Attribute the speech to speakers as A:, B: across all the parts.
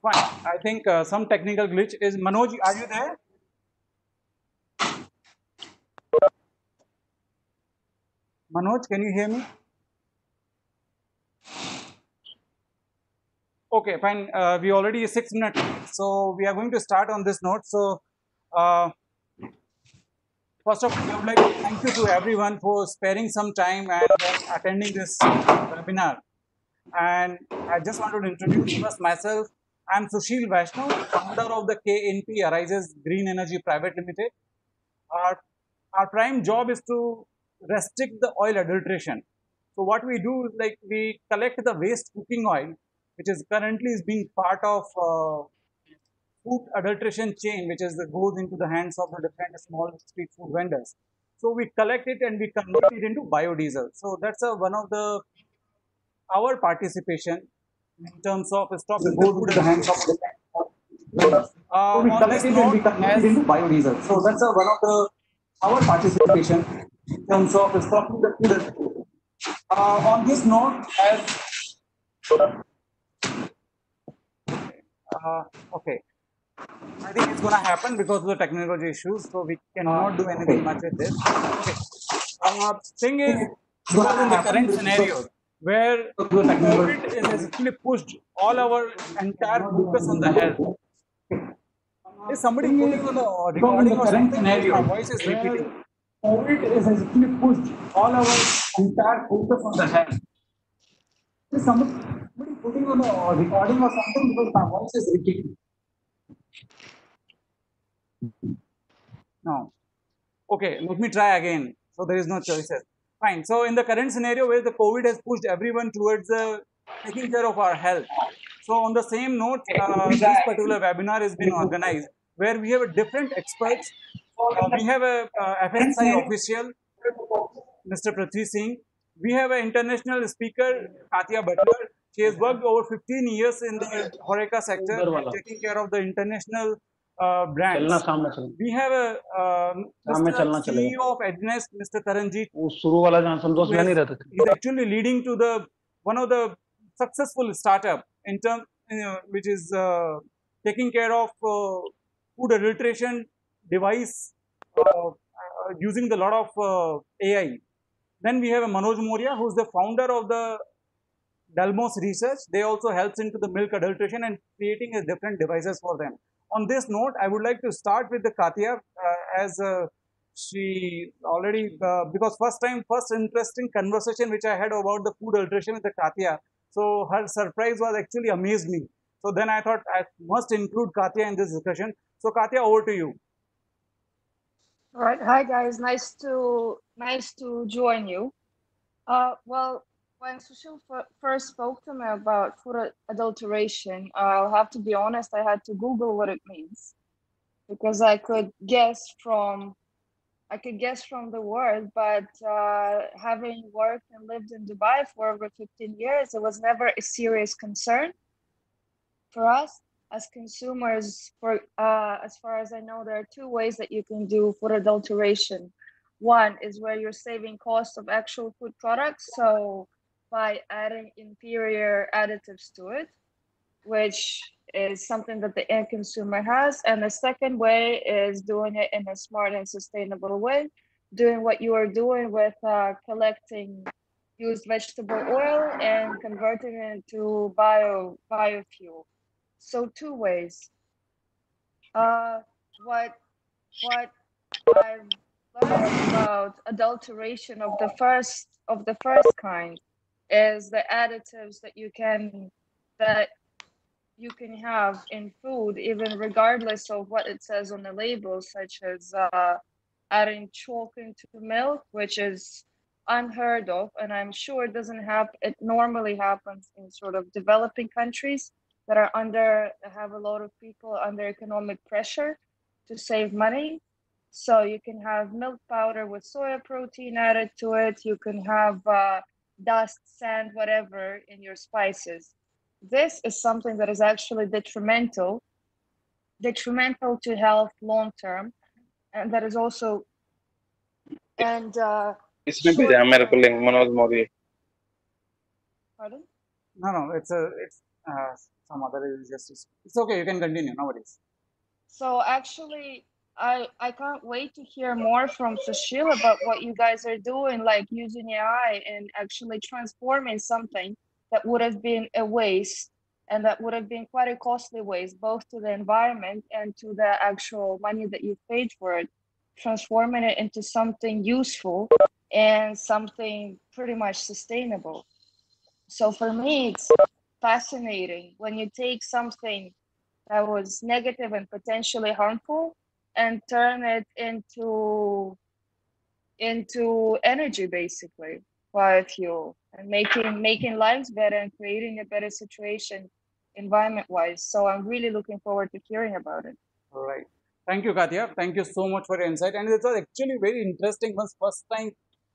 A: Fine. I think some technical glitch is. Manoj, are you there? Manoj, can you hear me? Okay, fine. We already 6 minutes, so we are going to start on this note. So, uh, first of all, I would like to thank you to everyone for sparing some time and attending this webinar. And I just wanted to introduce first myself. I'm Sushil Vaishnav, founder of the KNP Arises Green Energy Private Limited. Our, our prime job is to restrict the oil adulteration. So what we do is like we collect the waste cooking oil, which is currently is being part of food adulteration chain, which is goes into the hands of the different small street food vendors. So we collect it and we convert it into biodiesel. So that's one of the our participation in terms of stopping the food in the hands of the vendors. So we collect it and we convert it into biodiesel. So that's one of the our participation in terms of stopping the food. On this note, as okay, I think it's going to happen because of the technology issues, so we cannot do anything much with this. Okay. Thing is, because in the current scenario where COVID is actually pushed all our entire focus on the health. Is somebody putting on the recording or something? My voice is repeating. COVID is actually pushed all our entire focus on the health. Is somebody putting on a recording or something because my voice is repeating? No. Okay, let me try again. So there is no choices. Fine. So in the current scenario where the COVID has pushed everyone towards taking care of our health. So on the same note, this particular webinar has been organized where we have a different experts. We have a FSI official, Mr. Prithvi Singh. We have an international speaker, Katia Butler. She has worked over 15 years in the Horeca sector, taking care of the international brands. We have a Mr. CEO of Ednest, Mr. Taranjeet. He's actually leading to the one of the successful startup in term, which is taking care of food adulteration device using the lot of AI. Then we have a Manoj Moria, who is the founder of the Dalmos Research. They also helps into the milk adulteration and creating a different devices for them. On this note, I would like to start with the Katia as she already, because first interesting conversation which I had about the food adulteration with the Katia. So her surprise was actually amazed me. So then I thought I must include Katia in this discussion. So Katia, over to you.
B: All right, hi guys, nice to join you. Well, when Sushil first spoke to me about food adulteration, I'll have to be honest, I had to Google what it means because I could guess from the word, but having worked and lived in Dubai for over 15 years, it was never a serious concern for us as consumers. For as far as I know, there are two ways that you can do food adulteration. One is where you're saving costs of actual food products, so by adding inferior additives to it, which is something that the end consumer has. And the second way is doing it in a smart and sustainable way, doing what you are doing with collecting used vegetable oil and converting it into biofuel. So two ways. What I've learned about adulteration of the first kind is the additives that you can have in food, even regardless of what it says on the label, such as adding chalk into milk, which is unheard of, and I'm sure it doesn't happen. It normally happens in sort of developing countries that have a lot of people under economic pressure to save money. So you can have milk powder with soya protein added to it. You can have dust, sand, whatever in your spices. This is something that is actually detrimental to health long term, and that is also and
C: Manoj Modi.
B: Pardon?
A: No, it's uh, some other is just it's okay. You can continue. No worries.
B: So actually, I can't wait to hear more from Sushil about what you guys are doing, like using AI and actually transforming something that would have been a waste and that would have been quite a costly waste, both to the environment and to the actual money that you paid for it, transforming it into something useful and something pretty much sustainable. So for me, it's fascinating when you take something that was negative and potentially harmful and turn it into energy, basically, biofuel, and making lives better and creating a better situation environment wise. So I'm really looking forward to hearing about it.
A: All right. Thank you, Katya. Thank you so much for your insight. And it was actually very interesting. Once first time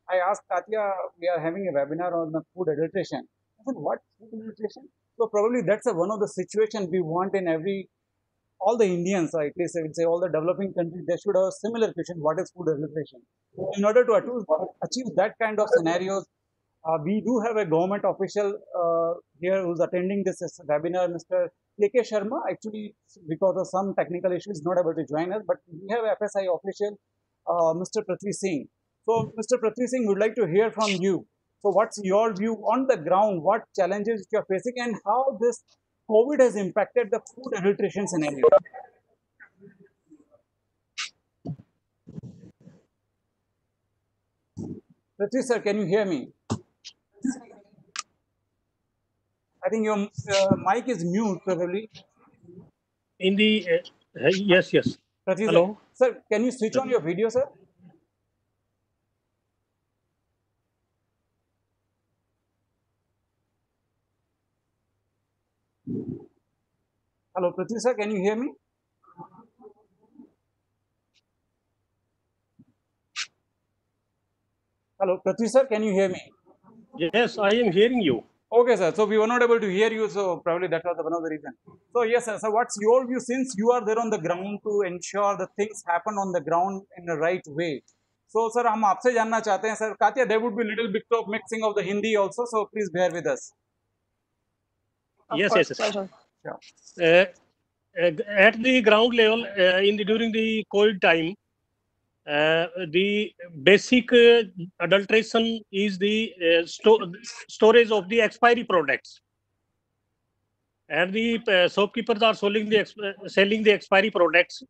A: I asked Katya, we are having a webinar on the food adulteration. I said, what food adulteration? So probably that's one of the situations we want in every all the Indians, or at least I would say all the developing countries, they should have a similar question: what is food adulteration? In order to achieve that kind of scenarios, we do have a government official here who's attending this webinar, Mr. K.K. Sharma. Actually, because of some technical issues, not able to join us, but we have FSI official, Mr. Prithvi Singh. So, Mr. Prithvi Singh, would like to hear from you. So, what's your view on the ground? What challenges you are facing, and how this COVID has impacted the food adulteration scenario? Prithvi sir, can you hear me? I think your mic is mute, probably.
C: In the yes, yes.
A: Prithvi sir,
C: Hello.
A: sir, can you switch on your video, sir? Hello, Prithvi sir, can you hear me? Hello, Prithvi sir, can you hear me?
C: Yes, I am hearing you.
A: Okay, sir. So we were not able to hear you, so probably that was one of the reason. So yes, sir. So what's your view since you are there on the ground to ensure the things happen on the ground in the right way? So sir, हम आपसे जानना चाहते हैं sir. Katya, there would be a little bit of mixing of the Hindi also, so please bear with us.
B: Of
C: Yes,
B: course,
C: yes.
B: pleasure.
A: Sure.
C: At the ground level, during the COVID time, the basic adulteration is the storage of the expiry products, and the shopkeepers are selling the expiry products.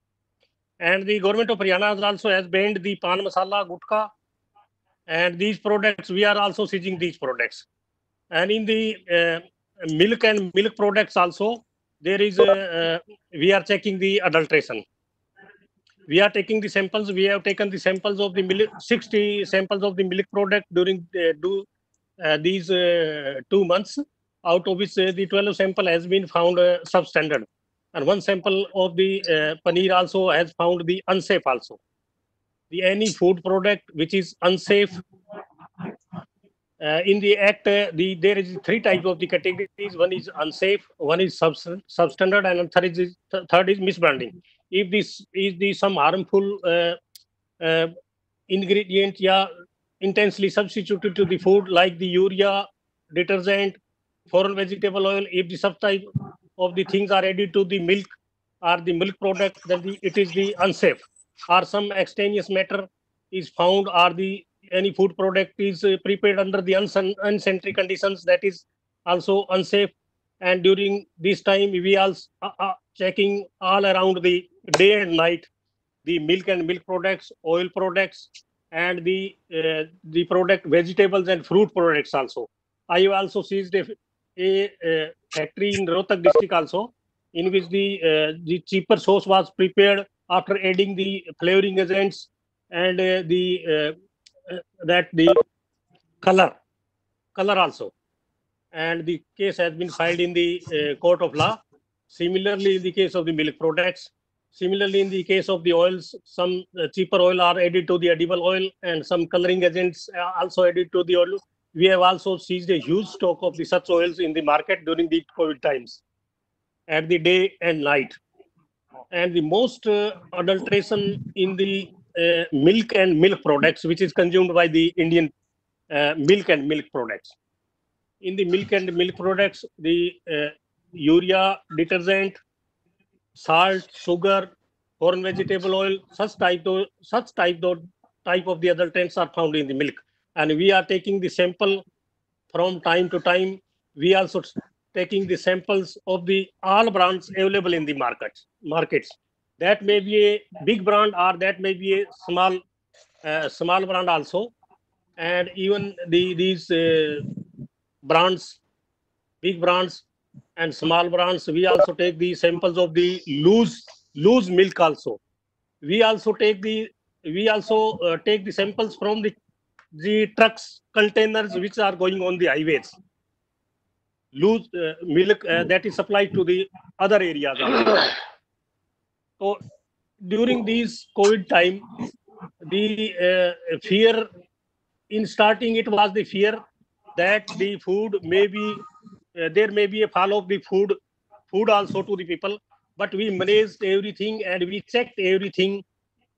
C: And the government of Haryana also has banned the pan masala, gutka, and these products. We are also seizing these products. And in the milk and milk products also, there is we are checking the adulteration. We are taking the samples. We have taken the samples of the milk, 60 samples of the milk product during these 2 months, out of which the 12 sample has been found substandard, and one sample of the paneer also has found the unsafe also. The any food product which is unsafe in the act, there is three types of the categories. One is unsafe, one is substandard, and third is misbranding. If this is the some harmful uh, ingredient, yeah, intensely substituted to the food, like the urea, detergent, foreign vegetable oil, if the subtype of the things are added to the milk or the milk product, then it is the unsafe. Or some extraneous matter is found, or the any food product is prepared under the unsanitary conditions, that is also unsafe. And during this time, we are checking all around the day and night the milk and milk products, oil products, and the product vegetables and fruit products also. I have also seized a factory in Rohtak district also, in which the cheaper sauce was prepared after adding the flavoring agents and that the color also. And the case has been filed in the court of law. Similarly, in the case of the milk products, similarly in the case of the oils, some cheaper oil are added to the edible oil, and some coloring agents are also added to the oil. We have also seized a huge stock of the such oils in the market during the COVID times, at the day and night. And the most adulteration in the milk and milk products, which is consumed by the Indian milk and milk products. In the milk and milk products, the urea, detergent, salt, sugar, foreign vegetable oil, type of the adulterants are found in the milk. And we are taking the sample from time to time. We also taking the samples of the all brands available in the markets. That may be a big brand or that may be a small brand also. And even these brands, big brands and small brands, we also take the samples of the loose milk also. We also take the samples from the trucks containers which are going on the highways. Loose milk that is supplied to the other areas also. So during these COVID time, the fear in starting, it was the fear that the food may be there may be a fall of the food also to the people, but we managed everything and we checked everything,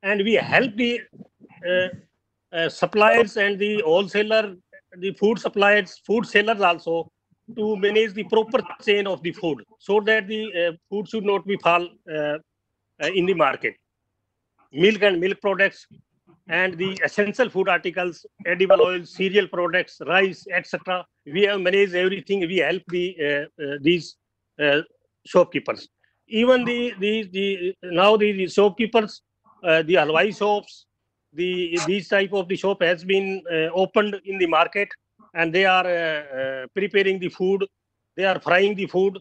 C: and we helped the uh, suppliers and the wholesaler, the food suppliers, food sellers also, to manage the proper chain of the food so that the food should not be fall in the market. Milk and milk products and the essential food articles, edible oils, cereal products, rice, etc. We have managed everything. We help these uh, shopkeepers. Even the now the shopkeepers, the halwai shops, these type of the shop has been opened in the market, and they are preparing the food. They are frying the food,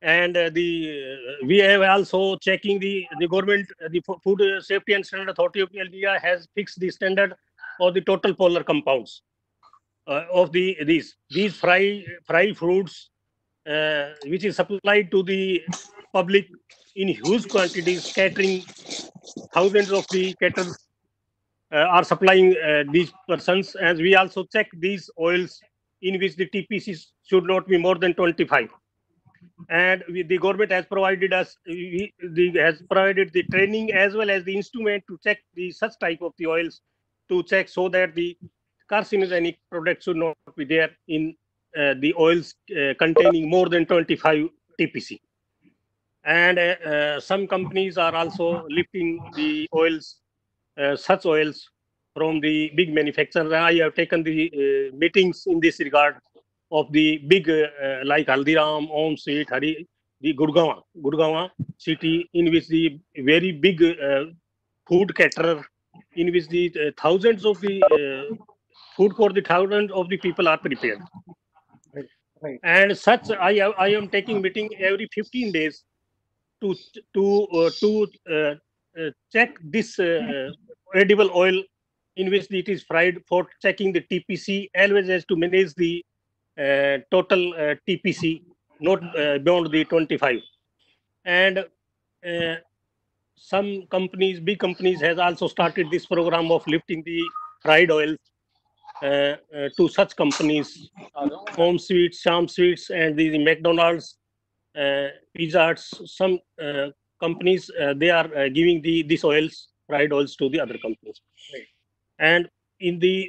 C: and we have also checking the government, the food safety and standard authority of India has fixed the standard of the total polar compounds of these fry fruits, which is supplied to the public in huge quantities. Catering, thousands of the caterers are supplying these persons, and we also check these oils in which the TPC should not be more than 25. And the government has provided us has provided the training as well as the instrument to check the such type of the oils, to check so that the carcinogenic products should not be there in the oils containing more than 25 TPC. And some companies are also lifting the oils, such oils from the big manufacturers. I have taken the meetings in this regard of the big like Haldiram, Om Sweet, the Gurgaon city, in which the very big food caterer, in which the thousands of the food for the thousands of the people are prepared.
A: Right. Right.
C: And such, I am taking meeting every 15 days to check this edible oil in which it is fried, for checking the TPC, always as to manage the total TPC, not beyond the 25. And some companies, big companies, has also started this program of lifting the fried oils to such companies, Home Sweets, Sham Sweets, and the McDonald's, Pizza Huts. Some companies, they are giving these oils, fried oils, to the other companies.
A: Right.
C: And in the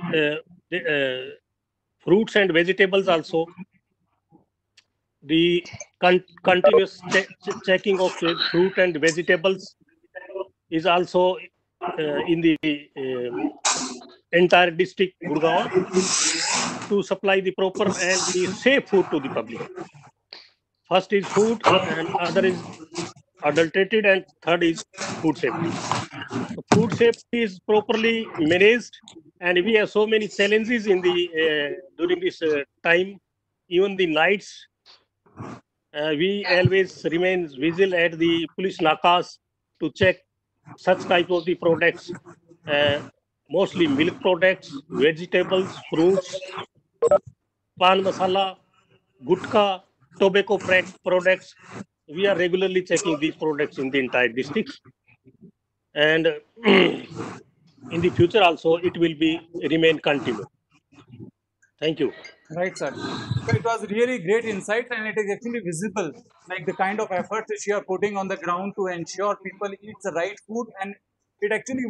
C: fruits and vegetables also, the continuous checking of fruit and vegetables is also in the entire district Gurgaon, to supply the proper and the safe food to the public. First is food, and other is adulterated, and third is food safety. So food safety is properly managed, and we have so many challenges in the during this time. Even the nights, we always remain vigilant at the police nakas to check such type of the products, uh, mostly milk products, vegetables, fruits, pan masala, gutka, tobacco products. We are regularly checking these products in the entire districts, and in the future also it will be remain continued. Thank you.
A: Right, sir. So it was really great insight, and it is actually visible, like the kind of efforts which you are putting on the ground to ensure people eat the right food, and it actually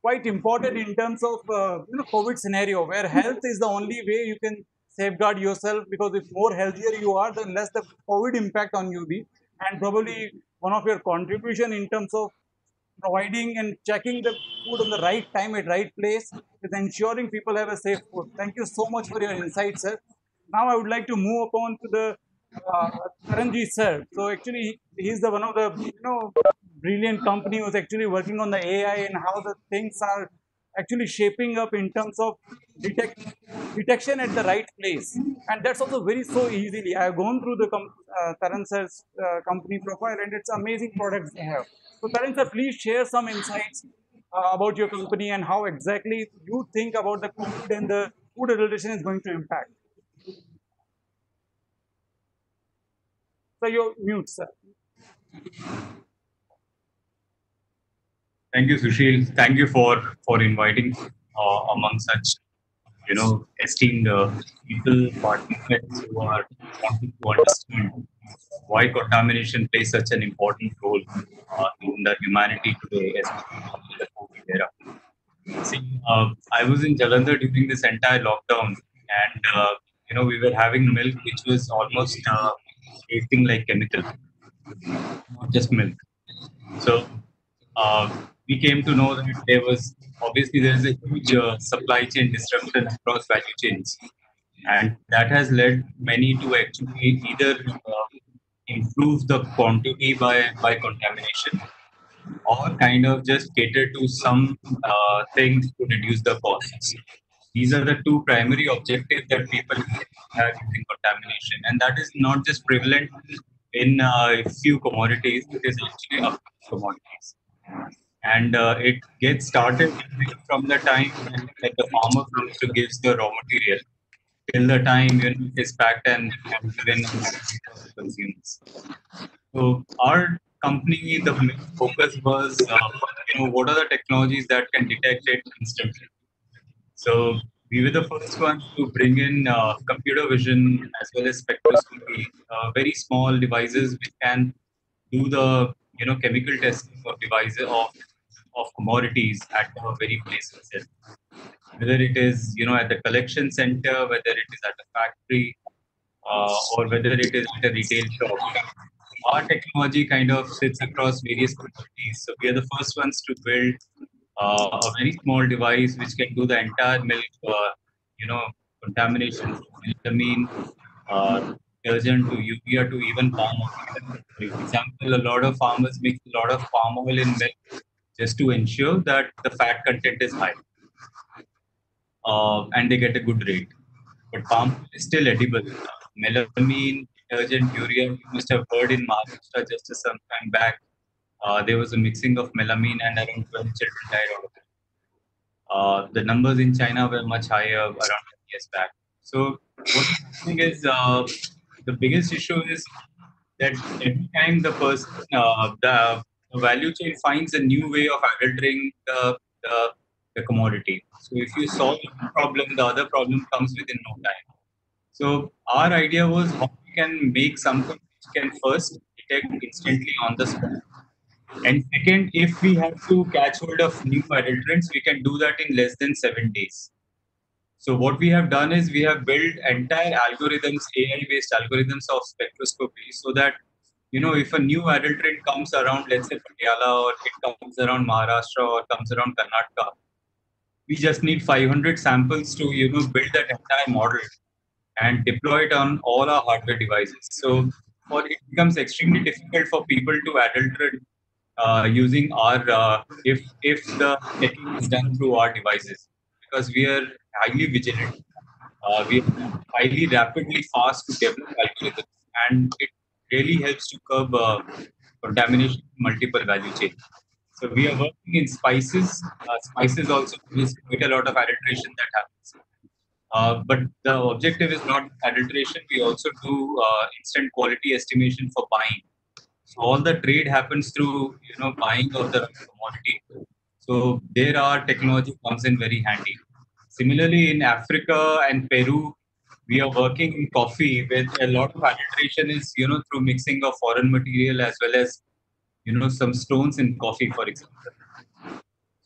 A: quite important in terms of COVID scenario, where health is the only way you can safeguard yourself, because if more healthier you are, then less the COVID impact on you be. And probably one of your contribution in terms of providing and checking the food on the right time at right place is ensuring people have a safe food. Thank you so much for your insights, sir. Now I would like to move upon to the uh, Karanji sir. So actually, he's the one of the brilliant company who's actually working on the AI and how the things are actually shaping up in terms of detect, detection at the right place. And that's also very so easily. I have gone through the Karan sir's company profile, and it's amazing products they have. So Karan sir, please share some insights about your company and how exactly you think about the COVID and the food adulteration is going to impact. So you're mute, sir.
D: Thank you, Sushil. Thank you for inviting among such esteemed people, participants who are wanting to understand why contamination plays such an important role in the humanity today, especially in the COVID era. See, I was in Jalandhar during this entire lockdown, and we were having milk which was almost tasting like chemical, not just milk. So we came to know that there is a huge supply chain disruption across value chains, and that has led many to actually either improve the quantity by contamination, or kind of just cater to some things to reduce the costs. These are the two primary objectives that people have using contamination, and that is not just prevalent in a few commodities; it is actually across commodities. And it gets started from the time when like the farmer comes to gives the raw material till the time it is packed and given on the plate of the consumers. So our company, the main focus was, what are the technologies that can detect it instantly. So we were the first ones to bring in computer vision as well as spectroscopy, very small devices which can do the chemical testing of devices of commodities at the very place itself. Whether it is at the collection center, whether it is at a factory, or whether it is at a retail shop, our technology kind of sits across various commodities. So we are the first ones to build a very small device which can do the entire milk, you know, contamination from melamine, detergent to urea to even palm oil. For example, a lot of farmers mix a lot of palm oil in milk just to ensure that the fat content is high, and they get a good rate. But palm oil is still edible. Melamine, detergent, urea, you must have heard in Maharashtra just some time back, there was a mixing of melamine and around 12 children died out of it. The numbers in China were much higher around 10 years back. So what is happening is the biggest issue is that every time the value chain finds a new way of adulterating the commodity. So if you solve one problem, the other problem comes within no time. So our idea was how we can make something which can first detect instantly on the spot. And second, if we have to catch hold of new adulterants, we can do that in less than 7 days. So what we have done is we have built entire algorithms, AI-based algorithms of spectroscopy, so that if a new adulterant comes around, let's say Patiala, or it comes around Maharashtra, or comes around Karnataka, we just need 500 samples to build that entire model and deploy it on all our hardware devices. So for it becomes extremely difficult for people to adulterate using our if the checking is done through our devices, because we are highly vigilant. We are highly rapidly fast to develop algorithms, and it really helps to curb contamination in multiple value chains. So we are working in spices. Spices also is quite a lot of adulteration that happens. But the objective is not adulteration. We also do instant quality estimation for buying. So all the trade happens through buying of the commodity. So there our technology comes in very handy. Similarly, in Africa and Peru, we are working in coffee with a lot of adulteration is through mixing of foreign material as well as some stones in coffee, for example.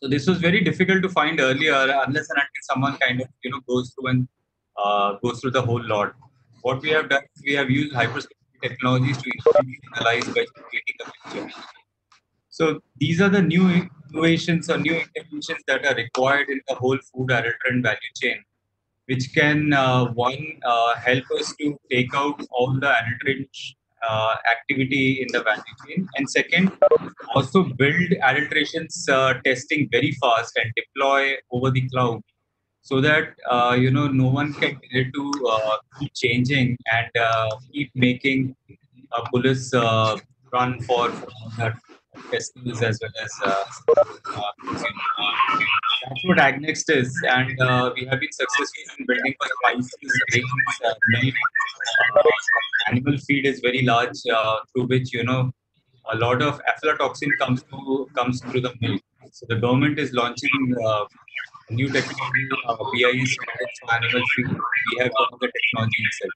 D: So this was very difficult to find earlier, unless and until someone kind of goes through and goes through the whole lot. What we have done is we have used hyperscalar technologies to instantly analyze by creating a picture. So these are the new innovations or new interventions that are required in the whole food adulterant value chain, which can one help us to take out all the adulterant activity in the value chain, and second, also build adulterations testing very fast and deploy over the cloud, so that no one can dare to keep changing and keep making police run for that festivals as well as consumers. That's what Agnext is, and we have been successful in building for spices, grains, milk. Animal feed is very large, through which a lot of aflatoxin comes through the milk. So the government is launching a new technology, BIS credits for animal feed. We have one of the technology itself.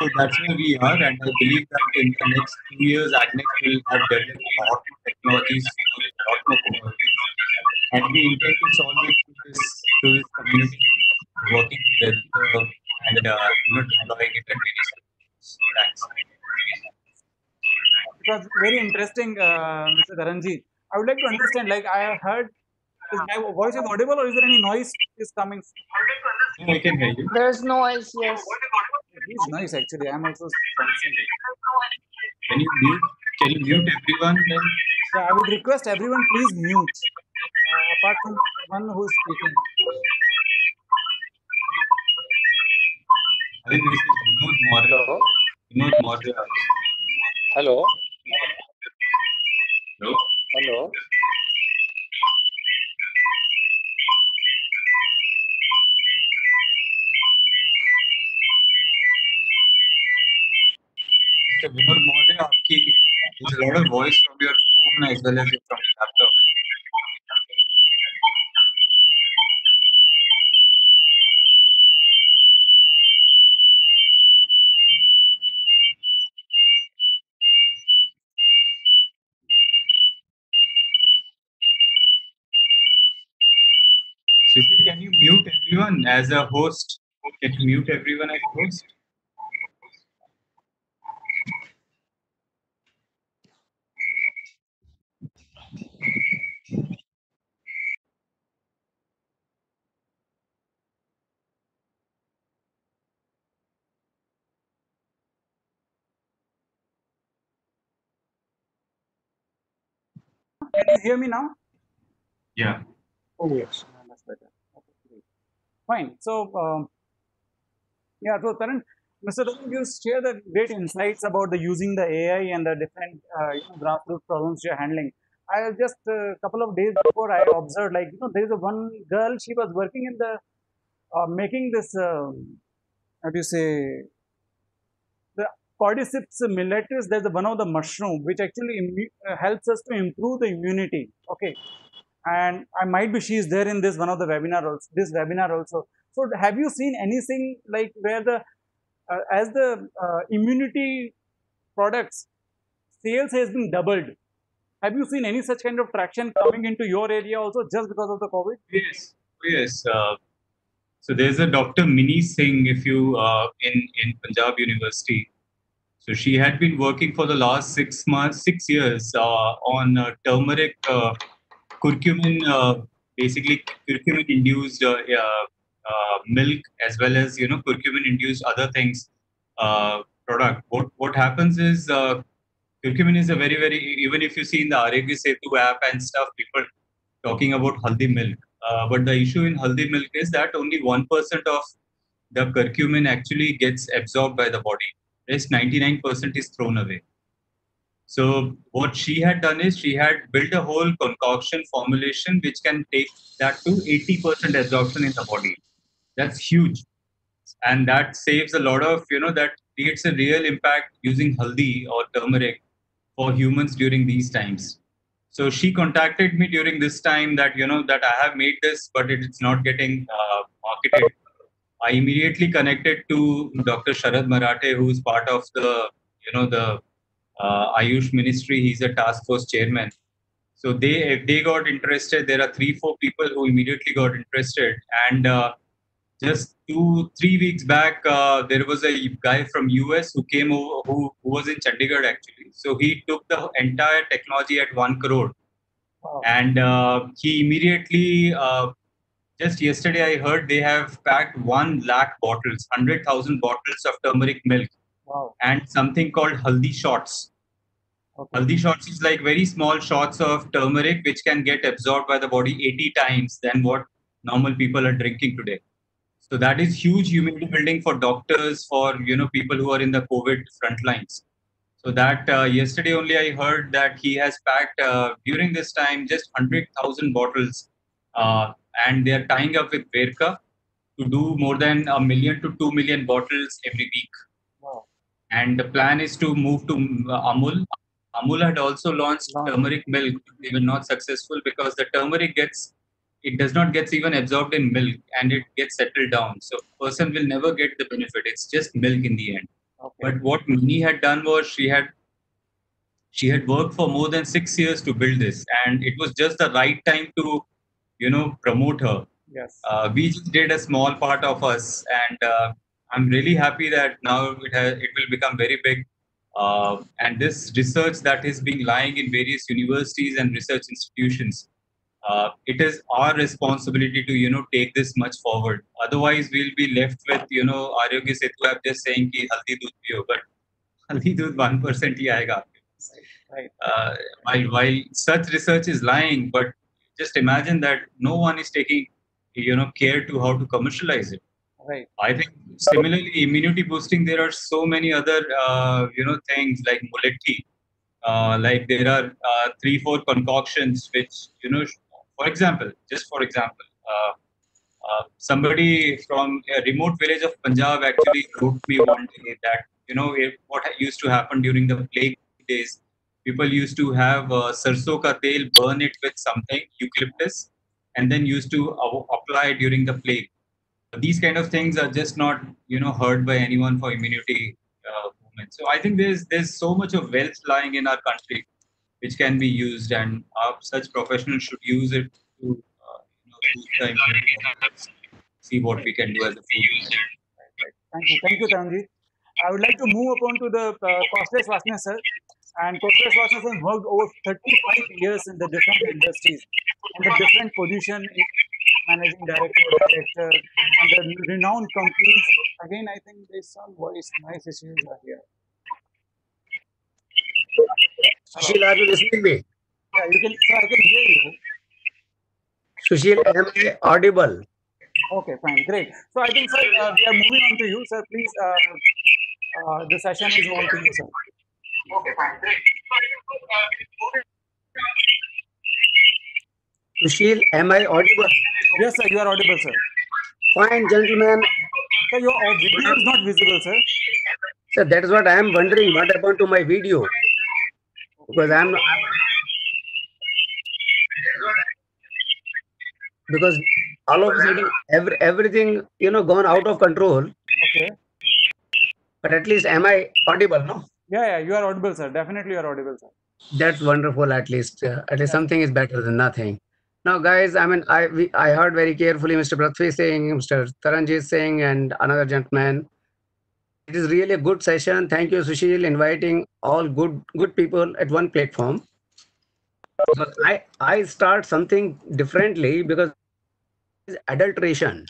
D: So that's where we are, and I believe that in the next 2 years, Agnex will have developed a lot more technologies for a lot more commodities, and we intend to solve it through this community, working together and deploying it at various levels. Thanks.
A: It was very interesting, Mr. Dharanji. I would like to understand, like I have heard, is my voice is audible or is there any noise is coming?
D: No, I can hear you.
B: There's noise, yes.
A: It is nice actually. I'm also sensing it.
D: Can you mute? Can you mute everyone then?
A: Yeah, I would request everyone please mute, apart from one who is speaking.
D: I think this is Vinod Maurya.
E: Hello.
D: Vinod Maurya.
E: Hello.
D: Hello?
E: Hello.
D: Mr. Vinod Maurya, there's a lot of voice from your phone as well as from your laptop. Sushil, can you mute everyone as a host? Can you mute everyone as a host?
A: Can you hear me now?
D: Yeah.
C: Oh, yes.
A: That's better. Okay, great. Fine. So, yeah, so Taran, Mr. Taran, you share the great insights about the using the AI and the different grassroots problems you're handling. I just a couple of days before I observed, like, there is a one girl, she was working in the making this, how do you say, the cordyceps milletus. There's one of the mushroom which actually helps us to improve the immunity. Okay, and I might be she is there in this one of the webinar also. This webinar also. So have you seen anything like where the as the immunity products sales has been doubled? Have you seen any such kind of traction coming into your area also just because of the COVID?
D: Yes. Yes. So there's a Dr. Mini Singh, if you in Punjab University. So she had been working for the last 6 months, 6 years on turmeric, curcumin, basically curcumin-induced milk, as well as curcumin-induced other things product. What happens is curcumin is a very, very, even if you see in the Arogya Setu app and stuff, people talking about haldi milk. But the issue in haldi milk is that only 1% of the curcumin actually gets absorbed by the body. Rest 99% is thrown away. So what she had done is she had built a whole concoction formulation which can take that to 80% absorption in the body. That's huge. And that saves a lot of, that creates a real impact using haldi or turmeric for humans during these times. So she contacted me during this time that, that I have made this, but it's not getting marketed. I immediately connected to Dr. Sharad Marathe, who is part of the, the Ayush Ministry. He's a task force chairman. So if they got interested, there are 3-4 people who immediately got interested, and just 2 3 weeks back, there was a guy from US who came over, who was in Chandigarh actually. So he took the entire technology at 1 crore,
A: Wow.
D: and he immediately. Just yesterday, I heard they have packed 1 lakh bottles, 100,000 bottles of turmeric milk,
A: Wow.
D: and something called haldi shots.
A: Okay.
D: Haldi shots is like very small shots of turmeric which can get absorbed by the body 80 times than what normal people are drinking today. So that is huge immunity building for doctors, for people who are in the COVID front lines. So that yesterday only I heard that he has packed during this time just 100,000 bottles, and they are tying up with Verka to do more than 1 million to 2 million bottles every week.
A: Wow.
D: And the plan is to move to Amul. Amul had also launched
A: Wow.
D: turmeric milk. They were not successful because the turmeric it does not get even absorbed in milk and it gets settled down. So person will never get the benefit. It's just milk in the end.
A: Okay.
D: But what Mini had done was she had worked for more than 6 years to build this, and it was just the right time to promote her.
A: Yes.
D: We just did a small part of us, and I'm really happy that now it will become very big. And this research that is being lying in various universities and research institutions, it is our responsibility to take this much forward. Otherwise, we'll be left with Arogya Setu app just saying ki haldi doodh piyo, but haldi doodh 1% hi aayega.
A: Right.
D: While such research is lying, but just imagine that no one is taking care to how to commercialize it.
A: Right.
D: I think similarly, immunity boosting, there are so many other things like muletti. Like there are 3 4 concoctions which for example, somebody from a remote village of Punjab actually wrote me one day that what used to happen during the plague days. People used to have sarso ka tel, burn it with something eucalyptus, and then used to apply during the plague. These kind of things are just not heard by anyone for immunity movement. So I think there's so much of wealth lying in our country which can be used, and such professionals should use it to boost the immunity of others. See what we can do as a field.
A: Thank you, Taranjeet. I would like to move upon to the Costless Vasna sir. And Costless Vasna sir worked over 35 years in the different industries and the different position in managing director, and the renowned companies. Again, I think there's some voice noise issues are here.
E: Sushil, are you listening me?
A: Yeah, you can. So I can hear you.
E: Sushil, am I audible?
A: Okay, fine, great. So I think, sir, we are moving on to you, sir. Please, the session is on to you, sir.
E: Okay, fine, great. Sushil, am I audible?
A: Yes, sir, you are audible, sir.
E: Fine, gentlemen.
A: Sir, your video is not visible, sir.
E: So that is what I am wondering. What happened to my video? Because because all of a sudden everything gone out of control.
A: Okay.
E: But at least am I audible? No.
A: Yeah, you are audible, sir. Definitely, you are audible, sir.
E: That's wonderful. At least something is better than nothing. Now, guys, I mean, I heard very carefully Mr. Prithvi saying, Mr. Taranjeet saying, and another gentleman. It is really a good session. Thank you, Sushil, inviting all good people at one platform. But I start something differently because it's adulteration.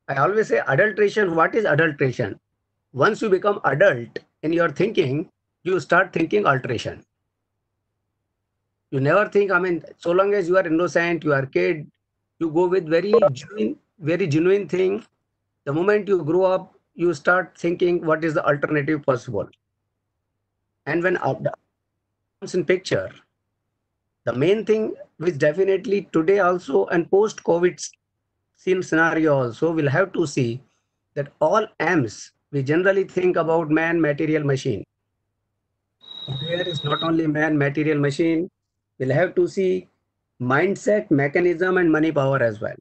E: I always say adulteration. What is adulteration? Once you become adult in your thinking, you start thinking alteration. You never think, I mean, so long as you are innocent, you are kid, you go with very genuine thing. The moment you grow up, you start thinking what is the alternative possible. And when comes in picture, the main thing which definitely today also and post-COVID scenario also will have to see that all M's, we generally think about man, material, machine. There is not only man, material, machine, we'll have to see mindset, mechanism, and money power as well.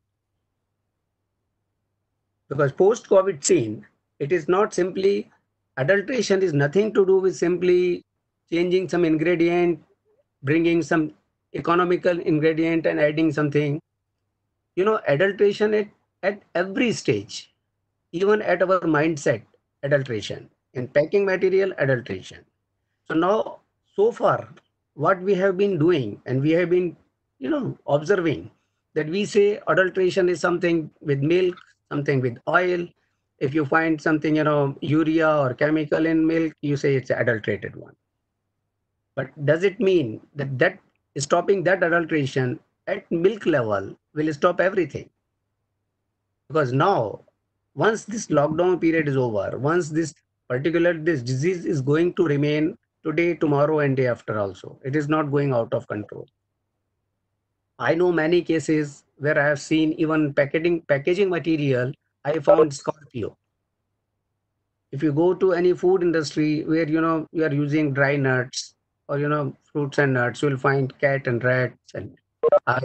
E: Because post-COVID scene, it is not simply, adulteration is nothing to do with simply changing some ingredient, bringing some economical ingredient and adding something. Adulteration at every stage. even at our mindset, adulteration. In packing material, adulteration. So now, so far, what we have been doing and we have been, observing that we say adulteration is something with milk, something with oil. If you find something, urea or chemical in milk, you say it's adulterated one. But does it mean that stopping that adulteration at milk level will stop everything? Because now, once this lockdown period is over, once this disease is going to remain today, tomorrow, and day after also, it is not going out of control. I know many cases where I have seen even packaging material. I found Scorpio. If you go to any food industry where you are using dry nuts or fruits and nuts, you will find cat and rats. And uh,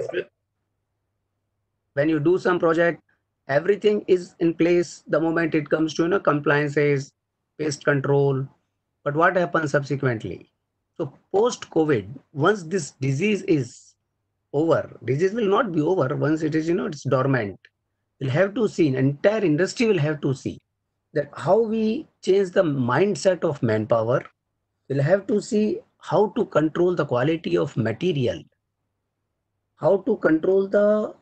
E: when you do some project, everything is in place the moment it comes to compliances, pest control. But what happens subsequently? So post COVID, once this disease is over, disease will not be over once it is it's dormant. We'll have to see, entire industry will have to see that how we change the mindset of manpower. We'll have to see how to control the quality of material, how to control the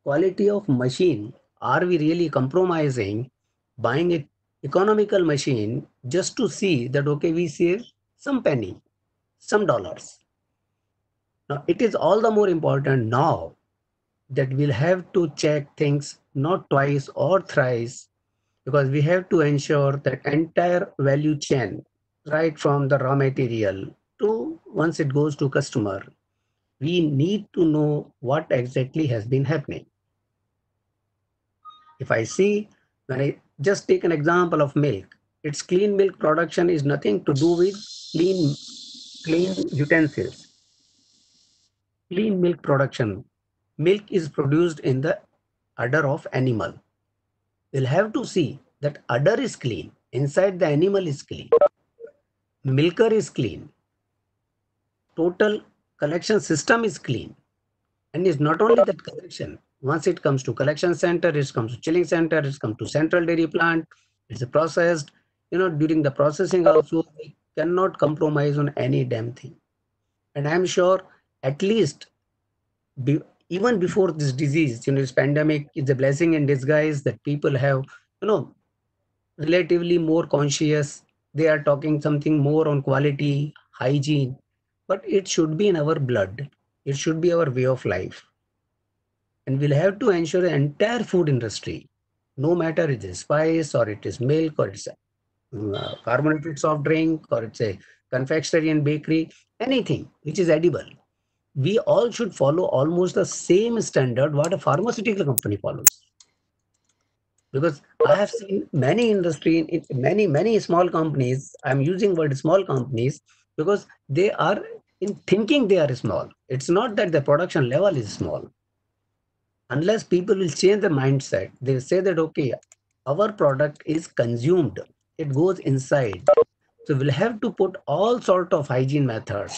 E: quality of machine. Are we really compromising buying an economical machine just to see that okay, we save some penny, some dollars? Now it is all the more important now that we'll have to check things not twice or thrice, because we have to ensure that entire value chain, right from the raw material to once it goes to customer, we need to know what exactly has been happening. If I see, when I just take an example of milk, its clean milk production is nothing to do with clean utensils. Clean milk production, milk is produced in the udder of animal. We'll have to see that udder is clean, inside the animal is clean, milker is clean, total collection system is clean. And it's not only that collection. Once it comes to collection center, it comes to chilling center, it comes to central dairy plant, it's processed. During the processing also, we cannot compromise on any damn thing. And I'm sure at least be, even before this disease, this pandemic is a blessing in disguise that people have, relatively more conscious. They are talking something more on quality, hygiene, but it should be in our blood. It should be our way of life. And we'll have to ensure the entire food industry, no matter it is spice or it is milk or it's a carbonated soft drink or it's a confectionery and bakery, anything which is edible, we all should follow almost the same standard what a pharmaceutical company follows. Because I have seen many industry, many small companies. I'm using word small companies because they are in thinking they are small. It's not that the production level is small. Unless people will change the mindset, they say that okay, our product is consumed, it goes inside. So we'll have to put all sort of hygiene methods.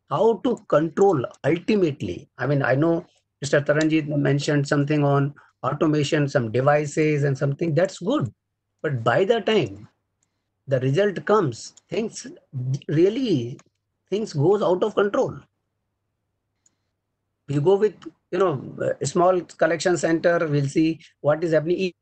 E: How to control ultimately. I mean, I know Mr. Taranjit mentioned something on automation, some devices and something that's good. But by the time the result comes, really things goes out of control. We go with a small collection center, we'll see what is happening.